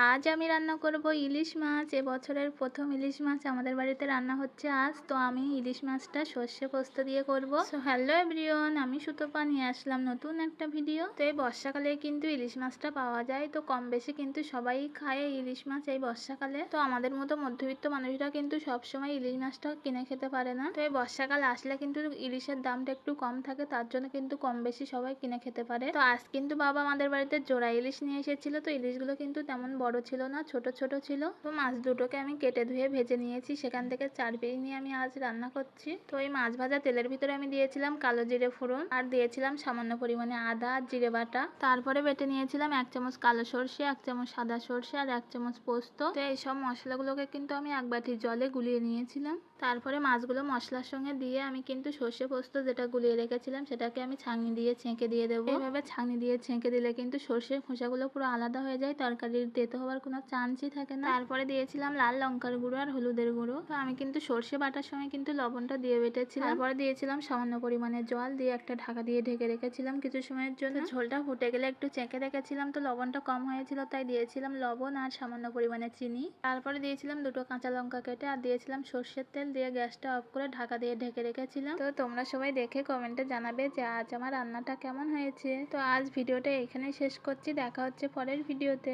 আজ আমি রান্না করব ইলিশ মাছ। এবছরের প্রথম ইলিশ মাছ আমাদের বাড়িতে রান্না হচ্ছে আজ। তো আমি ইলিশ মাছটা সর্ষে পোস্ত দিয়ে করব। সো হ্যালো এভরিওয়ান, আমি সুতপা নিয়ে আসলাম নতুন একটা ভিডিও। তো এই বর্ষাকালে কিন্তু ইলিশ মাছটা পাওয়া যায়। তো কম বেশি কিন্তু সবাই খায় ইলিশ মাছ এই বর্ষাকালে। তো আমাদের মতো মধ্যবিত্ত মানুষরা কিন্তু সবসময় ইলিশ মাছটা কিনে খেতে পারে না। তো এই বর্ষাকাল আসলে কিন্তু ইলিশের দামটা একটু কম থাকে, তার জন্য কিন্তু কম বেশি সবাই কিনে খেতে পারে। তো আজ কিন্তু বাবা আমাদের বাড়িতে জোড়া ইলিশ নিয়ে এসেছিল। তো ইলিশগুলো কিন্তু তেমন বড় ছিল না, ছোট ছোট ছিল। তো মাছ দুটোকে আমি কেটে ধুয়ে ভেজে নিয়েছি, সেখান থেকে 4 পিস নিয়ে আমি আজ রান্না করছি। তো এই মাছ ভাজা তেলের ভিতরে আমি দিয়েছিলাম কালো জিরে ফোড়ন, আর দিয়েছিলাম সামান্য পরিমাণে আদা আর জিরে বাটা। তারপরে বেটে নিয়েছিলাম 1 চামচ কালো সর্ষে, 1 চামচ সাদা সর্ষে আর 1 চামচ পোস্ত। তো এই সব মশলাগুলোকে কিন্তু আমি 1 বাটি জলে গুলিয়ে নিয়েছিলাম। তারপরে মাছগুলো মশলার সঙ্গে দিয়ে আমি কিন্তু সর্ষে পোস্ত যেটা গুলিয়ে রেখেছিলাম সেটাকে আমি ছাঁকনি দিয়ে ছেঁকে দিয়ে দেবো। এইভাবে ছাঁকনি দিয়ে ছেঁকে দিলে কিন্তু সর্ষের খোসাগুলো পুরো আলাদা হয়ে যায়, তরকারির তেতো হওয়ার কোনো চান্সই থাকে না। তারপরে দিয়েছিলাম লাল লঙ্কার গুঁড়ো আর হলুদের গুঁড়ো। তো আমি কিন্তু সর্ষে বাটার সময় কিন্তু লবণটা দিয়ে বেটেছিলাম। তারপরে দিয়েছিলাম সামান্য পরিমাণে জল দিয়ে একটা ঢাকা দিয়ে ঢেকে রেখেছিলাম কিছু সময়ের জন্য। ঝোলটা ফুটে গেলে একটু চেখে রেখেছিলাম, তো লবণটা কম হয়েছিল তাই দিয়েছিলাম লবণ আর সামান্য পরিমাণে চিনি। তারপরে দিয়েছিলাম 2টো কাঁচা লঙ্কা কেটে, আর দিয়েছিলাম সর্ষের তেল দিয়ে গ্যাসটা অফ করে ঢাকা দিয়ে ঢেকে রেখেছিলাম। তো তোমরা সবাই দেখে কমেন্টে জানাবে যে আজ আমার রান্নাটা কেমন হয়েছে। তো আজ ভিডিওটা এখানেই শেষ করছি, দেখা হচ্ছে পরের ভিডিওতে।